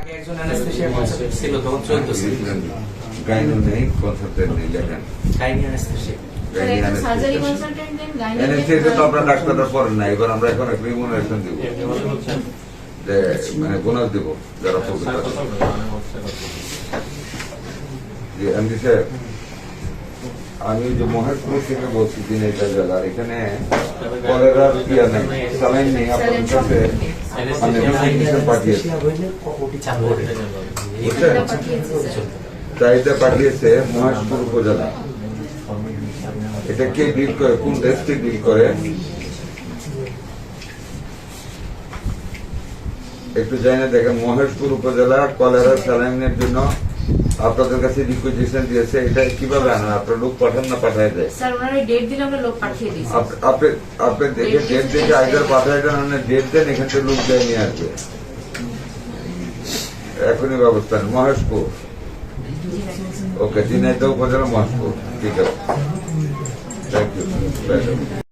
আগে একজন anaesthesia consultant ছিল, তখন চলতেছে। গাইনো নেই, কনসালটেন্ট নেই, লেখেন গাইনি অ্যানেস্থেশিয়া। সার্জারি কনসালটেন্ট দেন গাইনি। অ্যানেস্থেসিয়া তো আপনার ডাক্তাররা পড়েন না। এবার আমরা এখন একটা রিমুনারেশন দিব, যে মানে বোনাস দিব যারা প্রকৃত। যে এমডি স্যার, আমি যে মহেশপুর থেকে বলছি দিনেটা জেলার, এখানে কলেরার ইয়া নেই, স্যালাইন নেই, আপনার কাছে মানে রিসিগনেশন পাঠিয়েছে, চাহিদা পাঠিয়েছে মহেশপুর উপজেলা। এটা কে ডিল করে, কোন দেশটি ডিল করে একটু জানি না। দেখেন, মহেশপুর উপজেলা কলেরা স্যালাইনের জন্য আপনাদের কাছে রিকুইজিশন দিয়েছে। এটা কিভাবে আনা? আপনার লোক পাঠান না পাঠায় দেয়? স্যার ওনারা ডেট দিলে আমরা লোক পাঠিয়ে দিই। আপনি দেখে ডেট দেখে আইদার পাঠায় দেন, না ডেট দেন, এখান থেকে লোক যায় নিয়ে আসবে। এখনই ব্যবস্থা নেই। মহেশপুর, ওকে, ঝিনাইদহ উপজেলা মহেশপুর, ঠিক আছে, থ্যাংক ইউ।